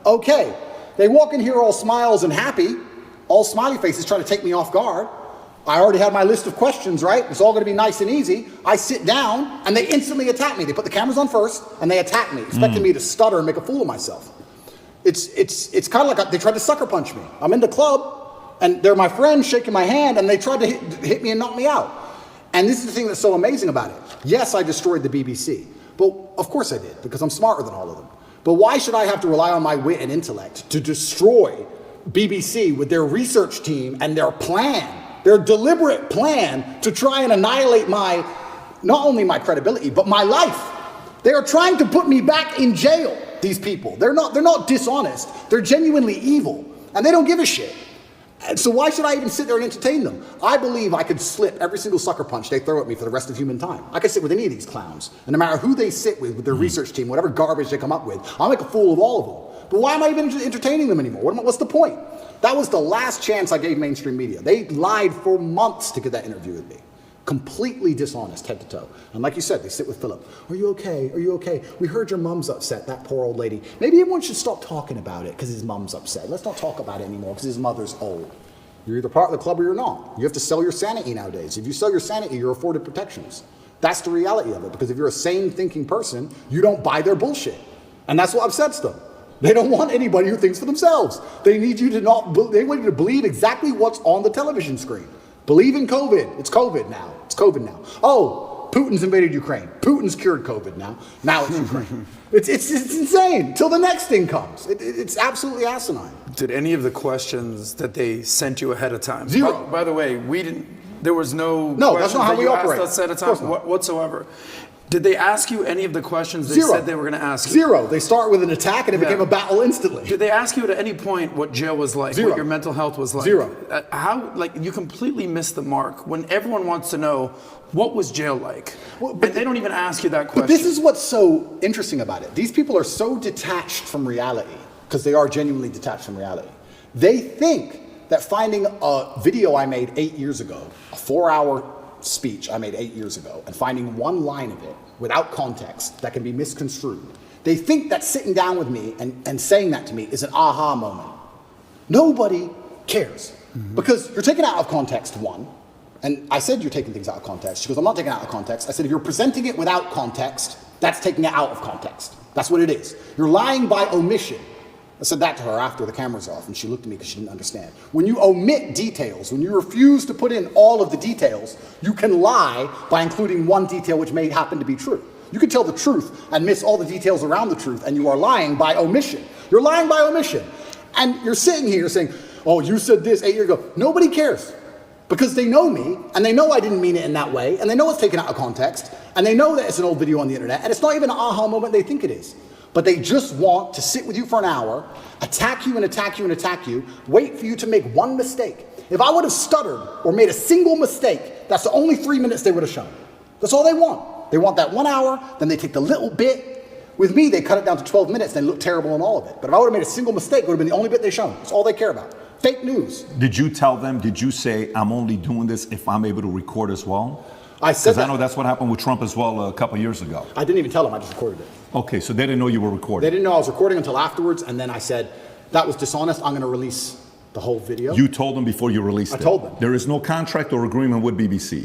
Okay, they walk in here all smiles and happy, all smiley faces trying to take me off guard. I already had my list of questions, right? It's all gonna be nice and easy. I sit down and they instantly attack me. They put the cameras on first and they attack me, expecting me to stutter and make a fool of myself. It's kind of like they tried to sucker punch me. I'm in the club and they're my friends shaking my hand and they tried to hit me and knock me out. And this is the thing that's so amazing about it. Yes, I destroyed the BBC, but of course I did because I'm smarter than all of them. But why should I have to rely on my wit and intellect to destroy BBC with their research team and their plan? Their deliberate plan to try and annihilate not only my credibility, but my life. They are trying to put me back in jail, these people. They're not dishonest. They're genuinely evil, and they don't give a shit. And so why should I even sit there and entertain them? I believe I could slip every single sucker punch they throw at me for the rest of human time. I could sit with any of these clowns, and no matter who they sit with their research team, whatever garbage they come up with, I'll make a fool of all of them. But why am I even entertaining them anymore? What's the point? That was the last chance I gave mainstream media. They lied for months to get that interview with me. Completely dishonest, head to toe. And like you said, they sit with Philip. Are you okay? Are you okay? We heard your mom's upset, that poor old lady. Maybe everyone should stop talking about it because his mom's upset. Let's not talk about it anymore because his mother's old. You're either part of the club or you're not. You have to sell your sanity nowadays. If you sell your sanity, you're afforded protections. That's the reality of it, because if you're a sane thinking person, you don't buy their bullshit. And that's what upsets them. They don't want anybody who thinks for themselves. They need you to they want you to believe exactly what's on the television screen. Believe in COVID. It's COVID now. It's COVID now. Oh, Putin's invaded Ukraine. Putin's cured COVID now. Now it's Ukraine. It's insane. Till the next thing comes. It's absolutely asinine. Did any of the questions that they sent you ahead of time? Zero. By the way, there was no that's not how we operate. Asked us ahead of time whatsoever. Did they ask you any of the questions they said they were going to ask you? Zero. They start with an attack and it became a battle instantly. Did they ask you at any point what jail was like? Zero. What your mental health was like? Zero. You completely missed the mark when everyone wants to know what was jail like. Well, but they don't even ask you that question. But this is what's so interesting about it. These people are so detached from reality, because they are genuinely detached from reality. They think that finding a video I made 8 years ago, a 4-hour speech I made 8 years ago, and finding one line of it without context that can be misconstrued, they think that sitting down with me and saying that to me is an aha moment. Nobody cares, because you're taking it out of context, one. And I said you're taking things out of context. She goes, I'm not taking it out of context. I said, if you're presenting it without context, that's taking it out of context. That's what it is. You're lying by omission. I said that to her after the camera's off, and she looked at me because she didn't understand. When you omit details, when you refuse to put in all of the details, you can lie by including one detail which may happen to be true. You can tell the truth and miss all the details around the truth, and you are lying by omission. You're lying by omission. And you're sitting here saying, oh, you said this 8 years ago. Nobody cares, because they know me, and they know I didn't mean it in that way, and they know it's taken out of context, and they know that it's an old video on the internet, and it's not even an aha moment they think it is. But they just want to sit with you for an hour, attack you and attack you and attack you, wait for you to make one mistake. If I would have stuttered or made a single mistake, that's the only 3 minutes they would have shown. That's all they want. They want that 1 hour, then they take the little bit. With me, they cut it down to 12 minutes, and they look terrible in all of it. But if I would have made a single mistake, it would have been the only bit they shown. That's all they care about. Fake news. Did you tell them, did you say, I'm only doing this if I'm able to record as well? I said that. Because I know that's what happened with Trump as well a couple years ago. I didn't even tell them, I just recorded it. Okay, so they didn't know you were recording. They didn't know I was recording until afterwards, and then I said, that was dishonest, I'm gonna release the whole video. You told them before you released it? I told them. There is no contract or agreement with BBC?